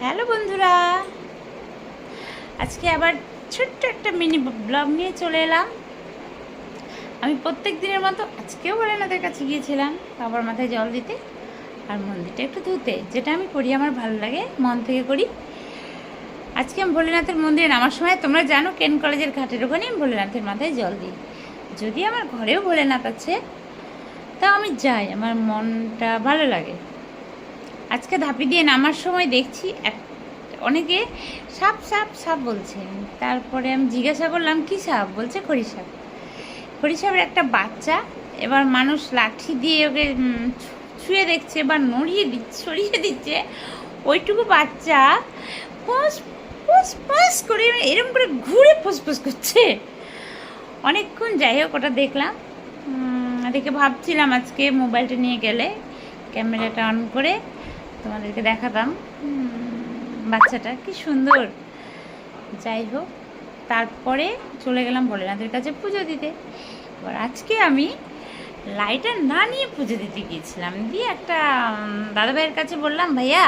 Hello বন্ধুরা, আজকে আবার ছোট্ট একটা মিনি ব্লগ নিয়ে চলে এলাম। আমি প্রত্যেক দিনের মতো আজকেও ভোলেনাথের কাছে গিয়েছিলাম বাবার মাথায় জল দিতে আর মন্দিরটা একটু ধুতে, যেটা আমি করি, আমার ভালো লাগে, মন থেকে করি। আজকে আমি ভোলেনাথের মন্দিরে নামার সময়, তোমরা জানো কেন কলেজের ঘাটের ওখানে আমি ভোলেনাথের মাথায় জল দিই। যদি আমার ঘরেও ভোলেনাথ আছে তাও আমি যাই, আমার মনটা ভালো লাগে। আজকে ধাপি দিয়ে নামার সময় দেখছি অনেকে সাপ সাপ সাপ বলছে। তারপরে আমি জিজ্ঞাসা করলাম কি সাপ? বলছে খড়ি সাপ। খড়ি সাপের একটা বাচ্চা, এবার মানুষ লাঠি দিয়ে ওকে ছুঁয়ে দেখছে বা সরিয়ে দিচ্ছে। ওইটুকু বাচ্চা ফস ফস ফস করে এরকম করে ঘুরে ফসফস করছে অনেকক্ষণ। যাই হোক, ওটা দেখলাম, দেখে ভাবছিলাম আজকে মোবাইলটা নিয়ে গেলে ক্যামেরাটা অন করে তোমাদেরকে দেখাতাম বাচ্চাটা কি সুন্দর। যাই হোক, তারপরে চলে গেলাম ভোলেনাথের কাছে পুজো দিতে। এবার আজকে আমি লাইটার না নিয়ে পুজো দিতে গিয়েছিলাম, দিয়ে একটা দাদাভাইয়ের কাছে বললাম, ভাইয়া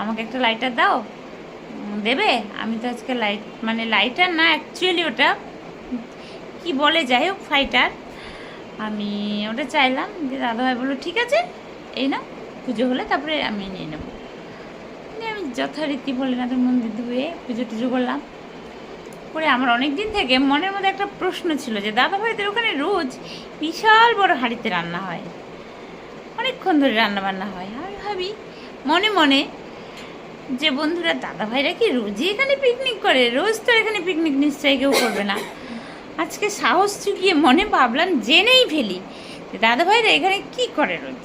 আমাকে একটা লাইটার দাও, দেবে? আমি তো আজকে লাইটার না, অ্যাকচুয়ালি ওটা কি বলে, যাই হোক ফাইটার, আমি ওটা চাইলাম। যে দাদাভাই বললো ঠিক আছে, এই না, পুজো হলে তারপরে আমি নিয়ে নেবো। আমি যথারীতি ভোলেনাথের মন্দির ধুয়ে পুজো টুজো করলাম করে। আমার অনেক দিন থেকে মনের মধ্যে একটা প্রশ্ন ছিল যে দাদাভাইদের ওখানে রোজ বিশাল বড় হাঁড়িতে রান্না হয়, অনেকক্ষণ ধরে রান্না বান্না হয়। আমি ভাবি মনে মনে যে বন্ধুরা, দাদাভাইরা কি রোজই এখানে পিকনিক করে? রোজ তো এখানে পিকনিক নিশ্চয়ই কেউ করবে না। আজকে সাহস চুকিয়ে মনে ভাবলাম জেনেই ফেলি যে দাদাভাইরা এখানে কি করে রোজ।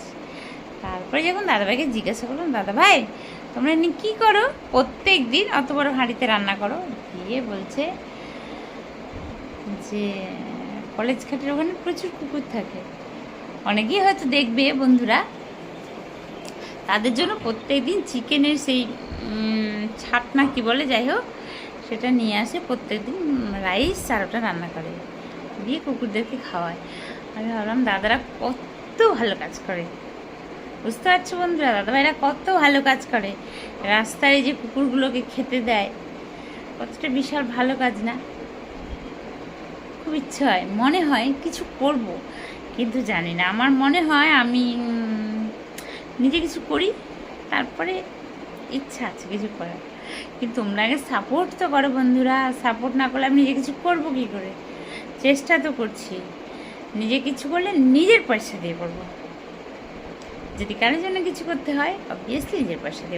তারপরে যখন দাদাভাইকে জিজ্ঞাসা করলাম, দাদাভাই তোমরা এমনি কী করো প্রত্যেক দিন অত বড় হাঁড়িতে রান্না করো? দিয়ে বলছে যে কলেজ ঘাটের ওখানে প্রচুর কুকুর থাকে। অনেকেই হয়তো দেখবে বন্ধুরা, তাদের জন্য প্রত্যেক দিন চিকেনের সেই ছাটনা কি বলে, যাই হোক, সেটা নিয়ে আসে প্রত্যেক দিন, রাইস আর ওটা রান্না করে, দিয়ে কুকুরদেরকে খাওয়ায়। আমি ভাবলাম দাদারা কত ভালো কাজ করে, বুঝতে পারছো বন্ধুরা, দাদাভাইরা কত ভালো কাজ করে। রাস্তায় যে কুকুরগুলোকে খেতে দেয়, কতটা বিশাল ভালো কাজ না? খুব ইচ্ছে হয়, মনে হয় কিছু করব, কিন্তু জানি না। আমার মনে হয় আমি নিজে কিছু করি, তারপরে ইচ্ছা আছে কিছু করার, কিন্তু তোমরা আগে সাপোর্ট তো করো বন্ধুরা। সাপোর্ট না করলে আমি নিজে কিছু করবো কী করে? চেষ্টা তো করছি, নিজে কিছু করলে নিজের পয়সা দিয়ে করবো। যদি কারোর জন্য কিছু করতে হয়, অবভিয়াসলি নিজের পয়সা দিয়ে